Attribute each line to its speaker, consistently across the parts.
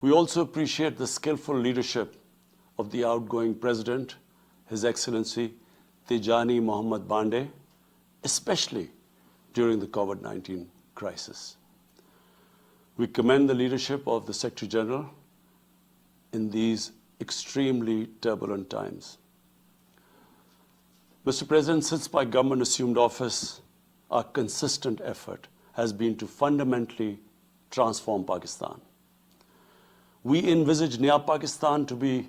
Speaker 1: We also appreciate the skillful leadership of the outgoing President, His Excellency Tejani Mohammad Bande, especially during the COVID-19 crisis. We commend the leadership of the Secretary General in these extremely turbulent times. Mr. President, since my government assumed office, our consistent effort has been to fundamentally transform Pakistan. We envisage Naya Pakistan to be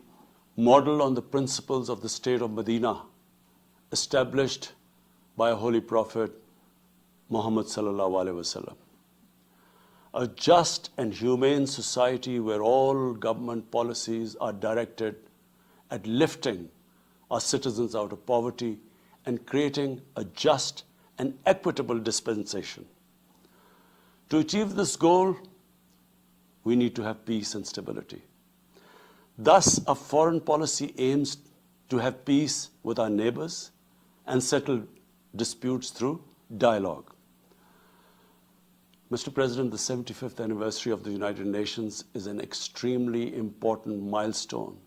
Speaker 1: modeled on the principles of the state of Medina, established by a holy prophet, Muhammad sallallahu alaihi wasallam. A just and humane society where all government policies are directed at lifting our citizens out of poverty and creating a just and equitable dispensation. To achieve this goal, we need to have peace and stability. Thus, our foreign policy aims to have peace with our neighbors and settle disputes through dialogue. Mr. President, the 75th anniversary of the United Nations is an extremely important milestone,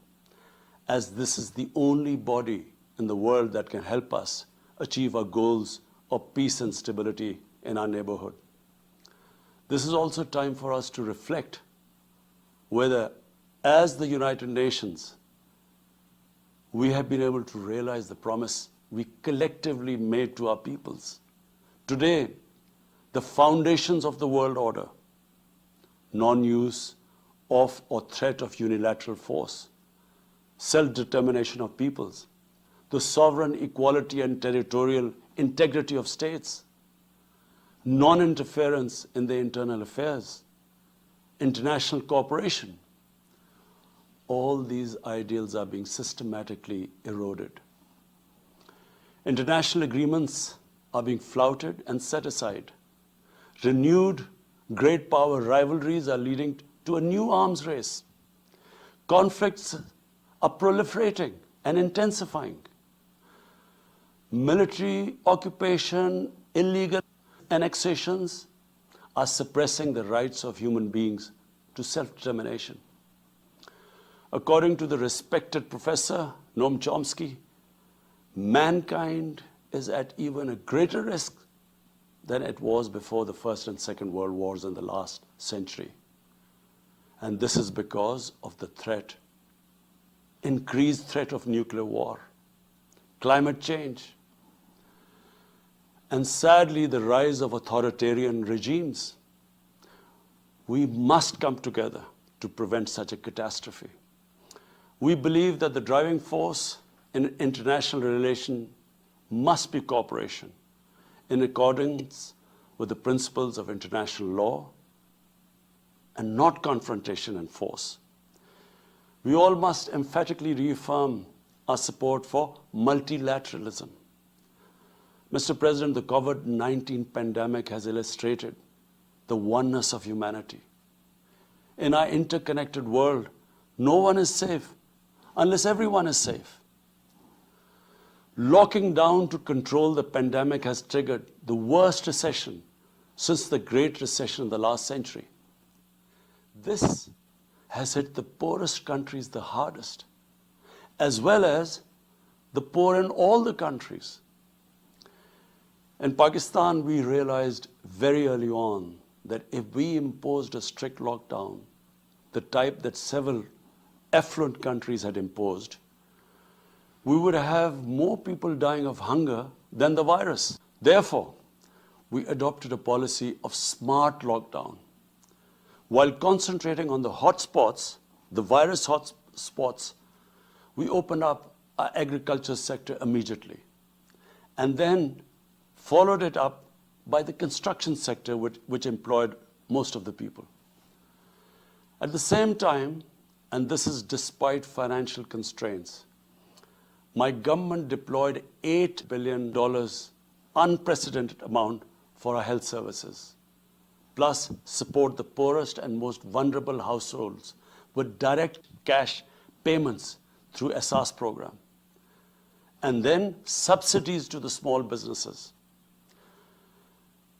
Speaker 1: as this is the only body in the world that can help us achieve our goals of peace and stability in our neighborhood. This is also time for us to reflect whether, as the United Nations, we have been able to realize the promise we collectively made to our peoples. Today, the foundations of the world order, non-use of or threat of unilateral force, self-determination of peoples, the sovereign equality and territorial integrity of states, non-interference in their internal affairs, international cooperation. All these ideals are being systematically eroded. International agreements are being flouted and set aside. Renewed great power rivalries are leading to a new arms race. Conflicts are proliferating and intensifying. Military occupation, illegal annexations are suppressing the rights of human beings to self-determination. According to the respected professor Noam Chomsky, mankind is at even a greater risk than it was before the First and Second World Wars in the last century. And this is because of the threat, increased threat of nuclear war, climate change, and sadly the rise of authoritarian regimes. We must come together to prevent such a catastrophe. We believe that the driving force in international relations must be cooperation, in accordance with the principles of international law and not confrontation and force. We all must emphatically reaffirm our support for multilateralism. Mr. President, the COVID-19 pandemic has illustrated the oneness of humanity. In our interconnected world, no one is safe unless everyone is safe. Locking down to control the pandemic has triggered the worst recession since the Great Recession in the last century. This has hit the poorest countries the hardest, as well as the poor in all the countries. In Pakistan, we realized very early on that if we imposed a strict lockdown, the type that several affluent countries had imposed, we would have more people dying of hunger than the virus. Therefore, we adopted a policy of smart lockdown. While concentrating on the hotspots, the virus hotspots, we opened up our agriculture sector immediately, and then followed it up by the construction sector, which employed most of the people. At the same time, and this is despite financial constraints, my government deployed $8 billion, unprecedented amount, for our health services, plus support the poorest and most vulnerable households with direct cash payments through SARS program, and then subsidies to the small businesses.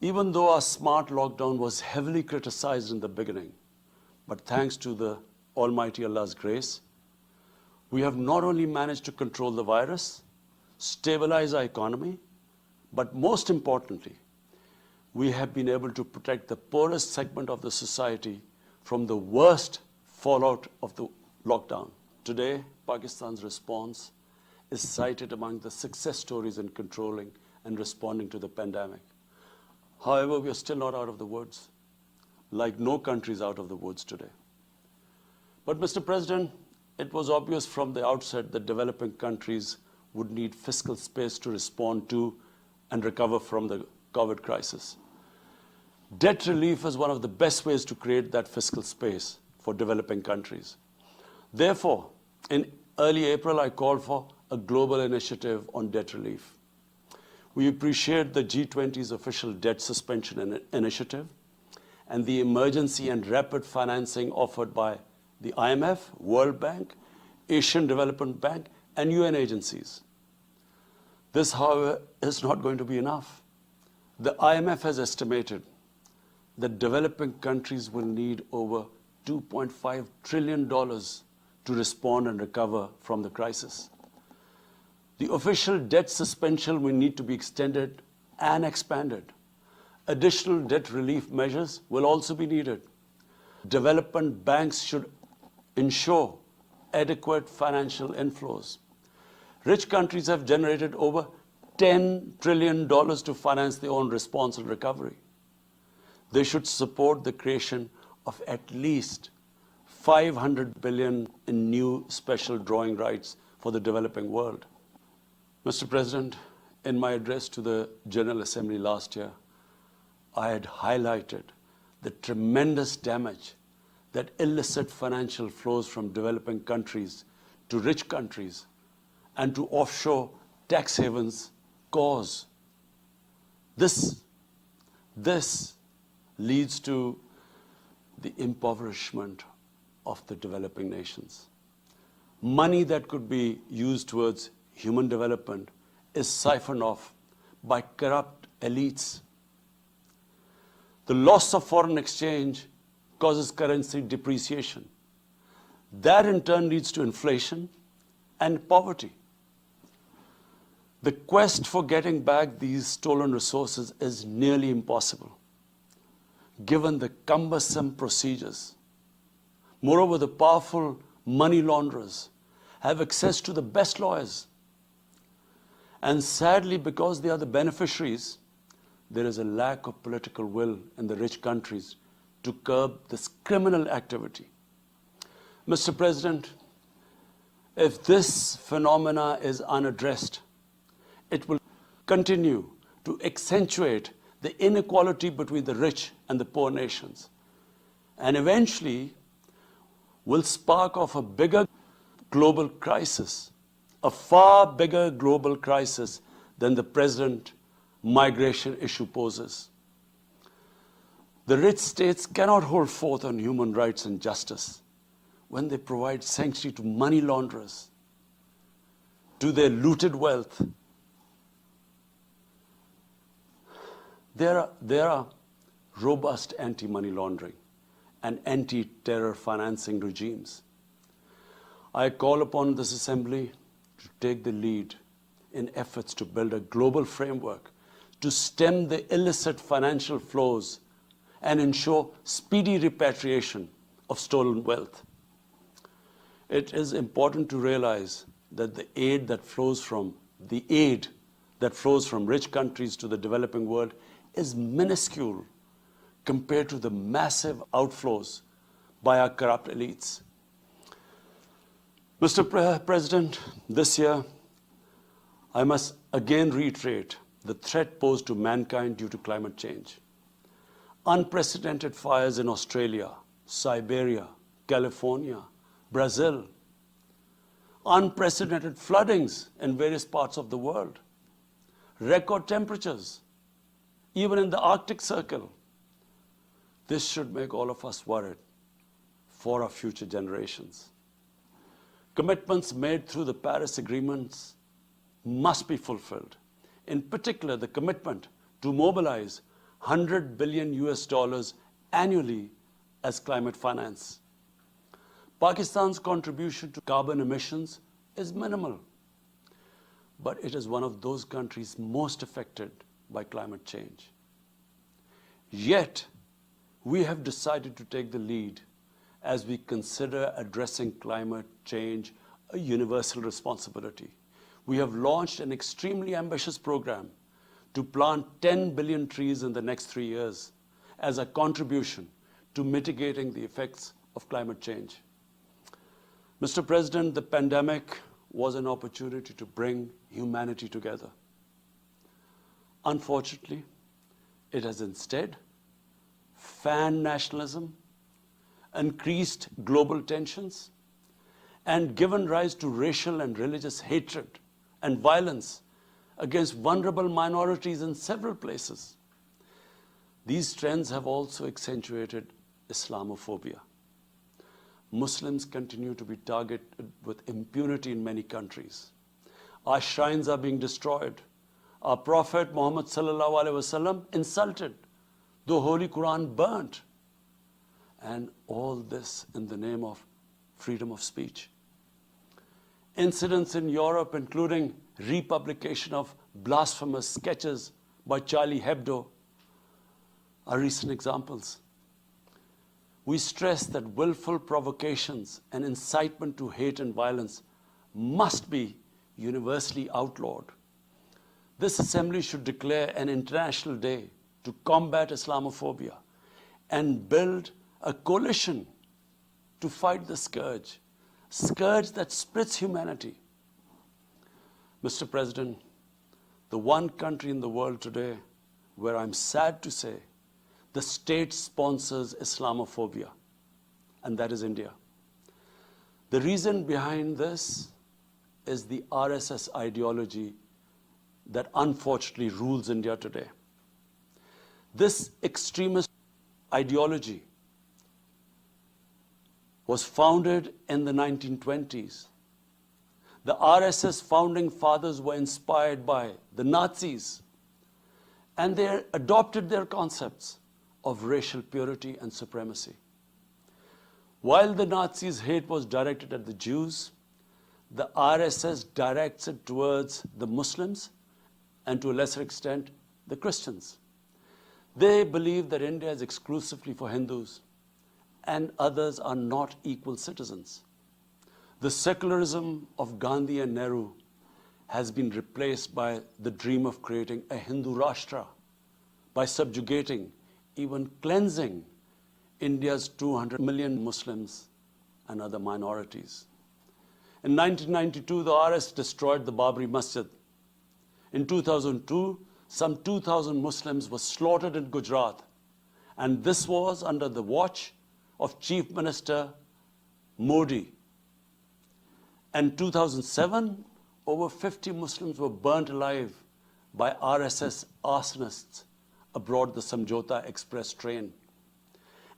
Speaker 1: Even though our smart lockdown was heavily criticized in the beginning, but thanks to the Almighty Allah's grace, we have not only managed to control the virus, stabilize our economy, but most importantly, we have been able to protect the poorest segment of the society from the worst fallout of the lockdown. Today, Pakistan's response is cited among the success stories in controlling and responding to the pandemic. However, we are still not out of the woods, like no country is out of the woods today. But Mr. President, it was obvious from the outset that developing countries would need fiscal space to respond to and recover from the COVID crisis. Debt relief is one of the best ways to create that fiscal space for developing countries. Therefore, in early April, I called for a global initiative on debt relief. We appreciate the G20's official debt suspension initiative and the emergency and rapid financing offered by the IMF, World Bank, Asian Development Bank, and UN agencies. This, however, is not going to be enough. The IMF has estimated that developing countries will need over $2.5 trillion to respond and recover from the crisis. The official debt suspension will need to be extended and expanded. Additional debt relief measures will also be needed. Development banks should ensure adequate financial inflows. Rich countries have generated over $10 trillion to finance their own response and recovery. They should support the creation of at least $500 billion in new special drawing rights for the developing world. Mr. President, in my address to the General Assembly last year, I had highlighted the tremendous damage that illicit financial flows from developing countries to rich countries and to offshore tax havens cause. This leads to the impoverishment of the developing nations. Money that could be used towards human development is siphoned off by corrupt elites. The loss of foreign exchange causes currency depreciation. That in turn leads to inflation and poverty. The quest for getting back these stolen resources is nearly impossible, given the cumbersome procedures. Moreover, the powerful money launderers have access to the best lawyers. And sadly, because they are the beneficiaries, there is a lack of political will in the rich countries to curb this criminal activity. Mr. President, if this phenomena is unaddressed, it will continue to accentuate the inequality between the rich and the poor nations, and eventually will spark off a bigger global crisis, a far bigger global crisis than the present migration issue poses. The rich states cannot hold forth on human rights and justice when they provide sanctuary to money launderers, to their looted wealth. There are robust anti-money laundering and anti-terror financing regimes. I call upon this Assembly to take the lead in efforts to build a global framework to stem the illicit financial flows and ensure speedy repatriation of stolen wealth. It is important to realize that the aid that flows from rich countries to the developing world is minuscule compared to the massive outflows by our corrupt elites. Mr. President, this year, I must again reiterate the threat posed to mankind due to climate change. Unprecedented fires in Australia, Siberia, California, Brazil. Unprecedented floodings in various parts of the world. Record temperatures, even in the Arctic Circle. This should make all of us worried for our future generations. Commitments made through the Paris agreements must be fulfilled. In particular, the commitment to mobilize $100 billion annually as climate finance. Pakistan's contribution to carbon emissions is minimal, but it is one of those countries most affected by climate change. Yet, we have decided to take the lead as we consider addressing climate change a universal responsibility. We have launched an extremely ambitious program to plant 10 billion trees in the next 3 years as a contribution to mitigating the effects of climate change. Mr. President, the pandemic was an opportunity to bring humanity together. Unfortunately, it has instead fanned nationalism, increased global tensions, and given rise to racial and religious hatred and violence against vulnerable minorities in several places. These trends have also accentuated Islamophobia. Muslims continue to be targeted with impunity in many countries. Our shrines are being destroyed. Our Prophet Muhammad sallallahu alaihi wasallam insulted. The Holy Quran burnt. And all this in the name of freedom of speech. Incidents in Europe, including republication of blasphemous sketches by Charlie Hebdo, are recent examples. We stress that willful provocations and incitement to hate and violence must be universally outlawed. This assembly should declare an international day to combat Islamophobia and build a coalition to fight the scourge that splits humanity. Mr. President, the one country in the world today where I'm sad to say the state sponsors Islamophobia, and that is India. The reason behind this is the RSS ideology that unfortunately rules India today. This extremist ideology was founded in the 1920s. The RSS founding fathers were inspired by the Nazis, and they adopted their concepts of racial purity and supremacy. While the Nazis' hate was directed at the Jews, the RSS directs it towards the Muslims and to a lesser extent, the Christians. They believe that India is exclusively for Hindus and others are not equal citizens. The secularism of Gandhi and Nehru has been replaced by the dream of creating a Hindu Rashtra by subjugating, even cleansing India's 200 million Muslims and other minorities. In 1992, the RS destroyed the Babri Masjid. In 2002, some 2,000 Muslims were slaughtered in Gujarat, and this was under the watch of Chief Minister Modi. In 2007, over 50 Muslims were burnt alive by RSS arsonists aboard the Samjhauta Express train.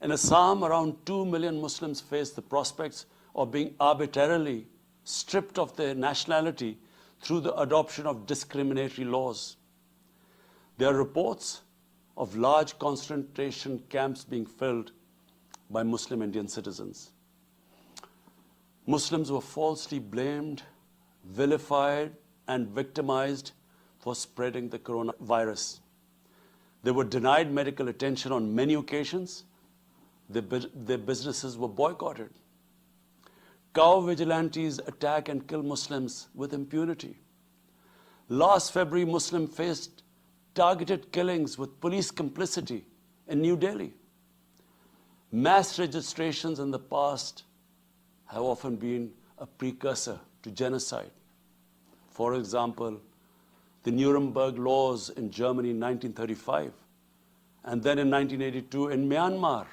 Speaker 1: In Assam, around 2 million Muslims face the prospects of being arbitrarily stripped of their nationality through the adoption of discriminatory laws. There are reports of large concentration camps being filled by Muslim Indian citizens. Muslims were falsely blamed, vilified, and victimized for spreading the coronavirus. They were denied medical attention on many occasions. Their businesses were boycotted. Cow vigilantes attack and kill Muslims with impunity. Last February, Muslims faced targeted killings with police complicity in New Delhi. Mass registrations in the past have often been a precursor to genocide. For example, the Nuremberg laws in Germany in 1935, and then in 1982 in Myanmar.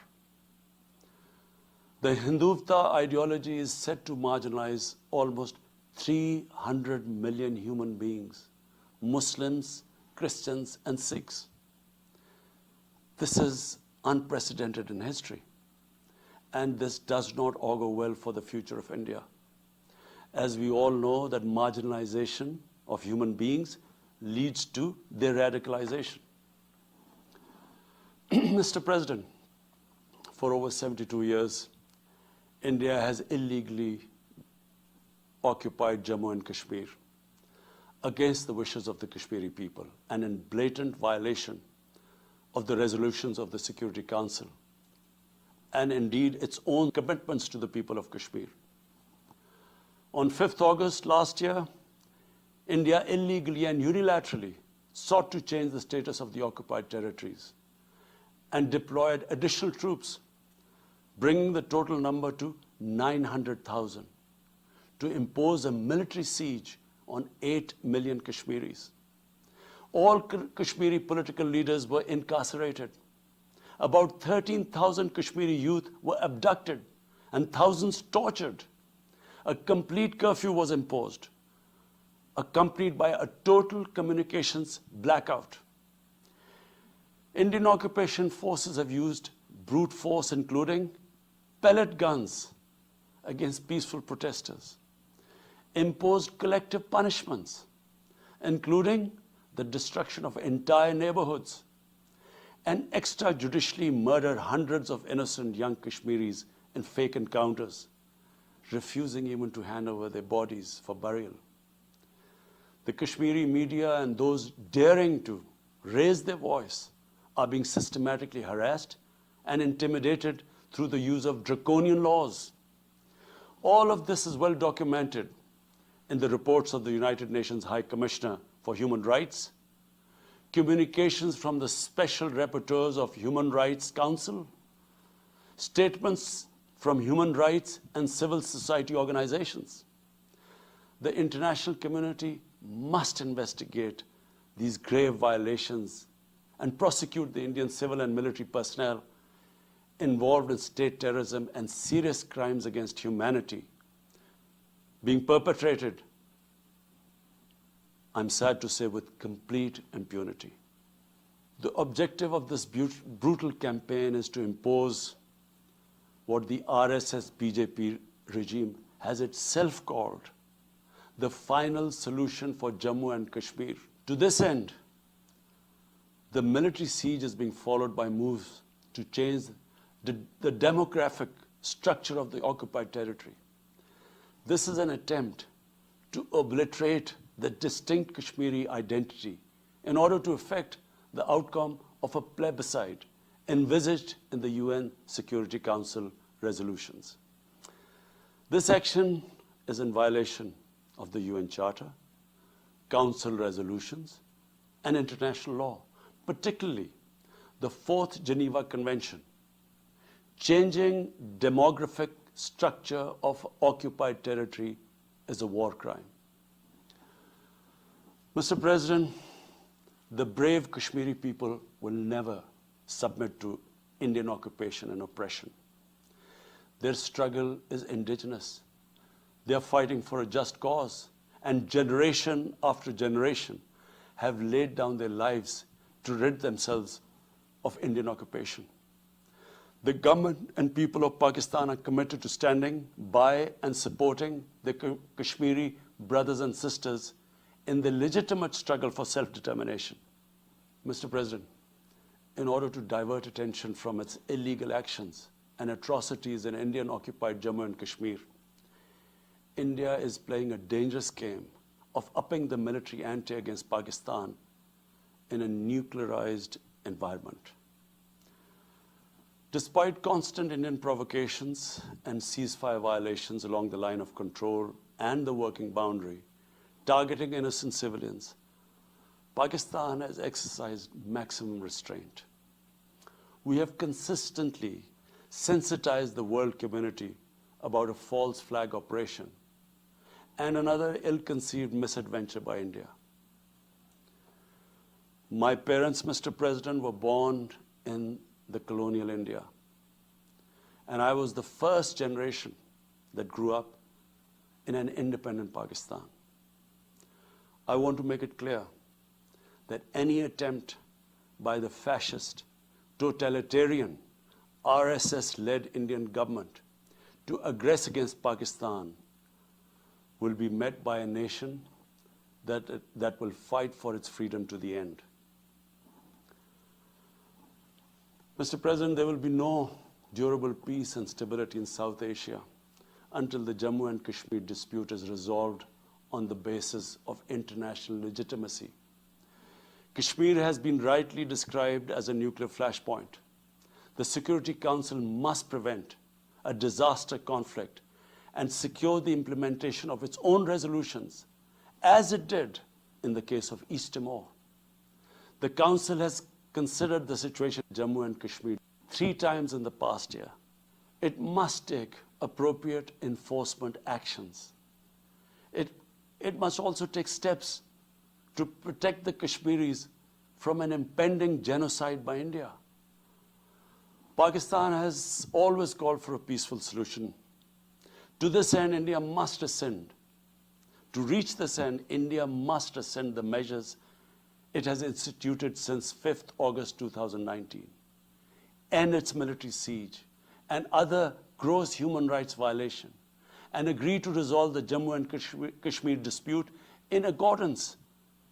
Speaker 1: The Hindutva ideology is set to marginalize almost 300 million human beings, Muslims, Christians, and Sikhs. This is unprecedented in history, and this does not augur well for the future of India. As we all know that marginalization of human beings leads to their radicalization. Mr. President, for over 72 years, India has illegally occupied Jammu and Kashmir against the wishes of the Kashmiri people and in blatant violation of the resolutions of the Security Council and indeed its own commitments to the people of Kashmir. On 5th August last year, India illegally and unilaterally sought to change the status of the occupied territories and deployed additional troops, bringing the total number to 900,000, to impose a military siege on 8 million Kashmiris. All Kashmiri political leaders were incarcerated. About 13,000 Kashmiri youth were abducted and thousands tortured. A complete curfew was imposed, accompanied by a total communications blackout. Indian occupation forces have used brute force, including pellet guns against peaceful protesters, imposed collective punishments, including the destruction of entire neighborhoods, and extrajudicially murdered hundreds of innocent young Kashmiris in fake encounters, refusing even to hand over their bodies for burial. The Kashmiri media and those daring to raise their voice are being systematically harassed and intimidated through the use of draconian laws. All of this is well documented in the reports of the United Nations High Commissioner for Human Rights, communications from the Special Rapporteurs of Human Rights Council, statements from human rights and civil society organizations. The international community must investigate these grave violations and prosecute the Indian civil and military personnel involved in state terrorism and serious crimes against humanity being perpetrated, I'm sad to say, with complete impunity. The objective of this brutal campaign is to impose what the RSS BJP regime has itself called the final solution for Jammu and Kashmir. To this end, the military siege is being followed by moves to change the demographic structure of the occupied territory. This is an attempt to obliterate the distinct Kashmiri identity in order to effect the outcome of a plebiscite envisaged in the UN Security Council resolutions. This action is in violation of the UN Charter, Council resolutions, and international law, particularly the 4th Geneva Convention. Changing demographic structure of occupied territory is a war crime. Mr. President, the brave Kashmiri people will never submit to Indian occupation and oppression. Their struggle is indigenous. They are fighting for a just cause, and generation after generation have laid down their lives to rid themselves of Indian occupation. The government and people of Pakistan are committed to standing by and supporting the Kashmiri brothers and sisters in the legitimate struggle for self-determination. Mr. President, in order to divert attention from its illegal actions and atrocities in Indian-occupied Jammu and Kashmir, India is playing a dangerous game of upping the military ante against Pakistan in a nuclearized environment. Despite constant Indian provocations and ceasefire violations along the line of control and the working boundary, targeting innocent civilians, Pakistan has exercised maximum restraint. We have consistently sensitized the world community about a false flag operation and another ill-conceived misadventure by India. My parents, Mr. President, were born in the colonial India, and I was the first generation that grew up in an independent Pakistan. I want to make it clear that any attempt by the fascist, totalitarian, RSS-led Indian government to aggress against Pakistan will be met by a nation that will fight for its freedom to the end. Mr. President, there will be no durable peace and stability in South Asia until the Jammu and Kashmir dispute is resolved on the basis of international legitimacy. Kashmir has been rightly described as a nuclear flashpoint. The Security Council must prevent a disaster conflict and secure the implementation of its own resolutions, as it did in the case of East Timor. The Council has considered the situation in Jammu and Kashmir 3 times in the past year. It must take appropriate enforcement actions. It must also take steps to protect the Kashmiris from an impending genocide by India. Pakistan has always called for a peaceful solution. To this end, India must ascend. To reach this end, India must ascend the measures it has instituted since 5th August 2019, end its military siege and other gross human rights violation, and agree to resolve the Jammu and Kashmir dispute in accordance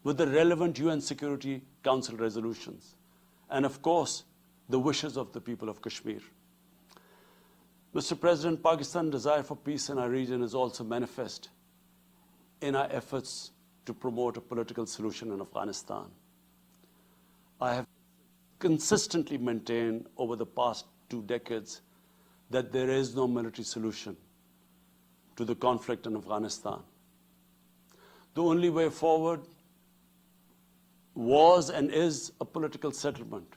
Speaker 1: with the relevant UN Security Council resolutions, and of course, the wishes of the people of Kashmir. Mr. President, Pakistan's desire for peace in our region is also manifest in our efforts to promote a political solution in Afghanistan. I have consistently maintained over the past 2 decades that there is no military solution to the conflict in Afghanistan. The only way forward was and is a political settlement,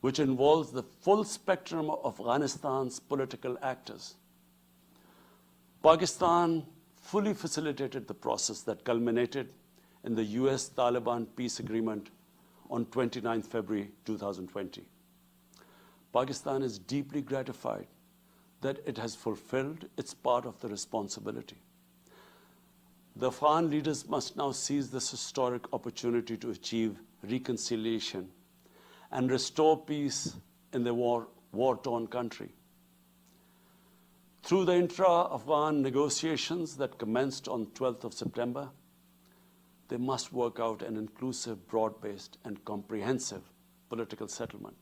Speaker 1: which involves the full spectrum of Afghanistan's political actors. Pakistan fully facilitated the process that culminated in the US-Taliban peace agreement on 29 February 2020. Pakistan is deeply gratified that it has fulfilled its part of the responsibility. The Afghan leaders must now seize this historic opportunity to achieve reconciliation and restore peace in the war-torn country. Through the intra-Afghan negotiations that commenced on 12th of September, they must work out an inclusive, broad-based, and comprehensive political settlement.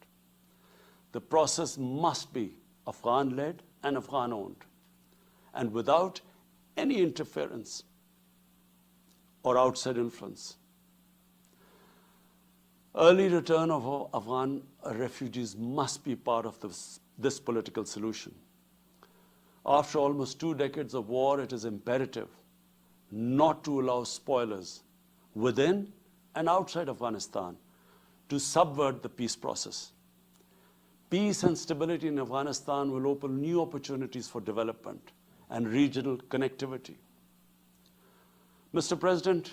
Speaker 1: The process must be Afghan-led and Afghan-owned, and without any interference or outside influence. Early return of Afghan refugees must be part of this political solution. After almost 2 decades of war, it is imperative not to allow spoilers within and outside Afghanistan to subvert the peace process. Peace and stability in Afghanistan will open new opportunities for development and regional connectivity. Mr. President,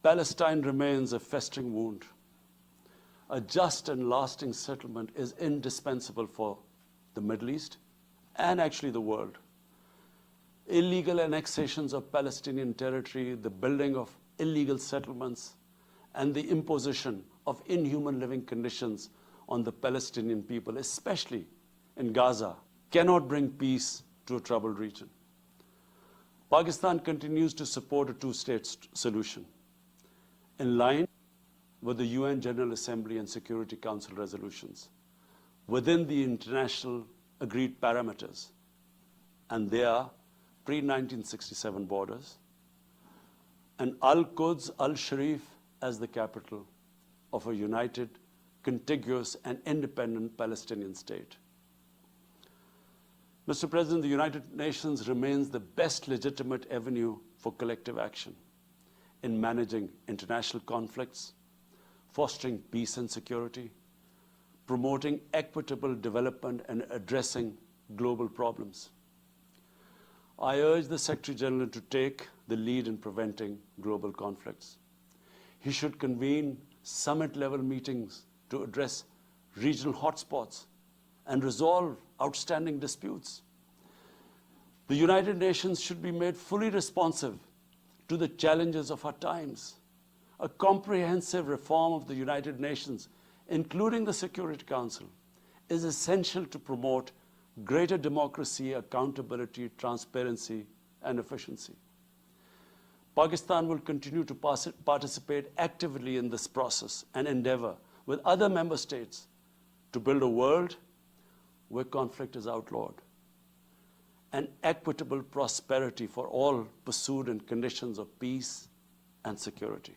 Speaker 1: Palestine remains a festering wound. A just and lasting settlement is indispensable for the Middle East and actually the world. Illegal annexations of Palestinian territory, the building of illegal settlements, and the imposition of inhuman living conditions on the Palestinian people, especially in Gaza, cannot bring peace to a troubled region. Pakistan continues to support a 2-state solution in line with the UN General Assembly and Security Council resolutions within the international agreed parameters, and they are pre-1967 borders, and Al-Quds, Al-Sharif as the capital of a united, contiguous, and independent Palestinian state. Mr. President, the United Nations remains the best legitimate avenue for collective action in managing international conflicts, fostering peace and security, promoting equitable development, and addressing global problems. I urge the Secretary General to take the lead in preventing global conflicts. He should convene summit-level meetings to address regional hotspots and resolve outstanding disputes. The United Nations should be made fully responsive to the challenges of our times. A comprehensive reform of the United Nations, including the Security Council, is essential to promote greater democracy, accountability, transparency, and efficiency. Pakistan will continue to participate actively in this process and endeavor with other member states to build a world where conflict is outlawed. and equitable prosperity for all pursued in conditions of peace and security.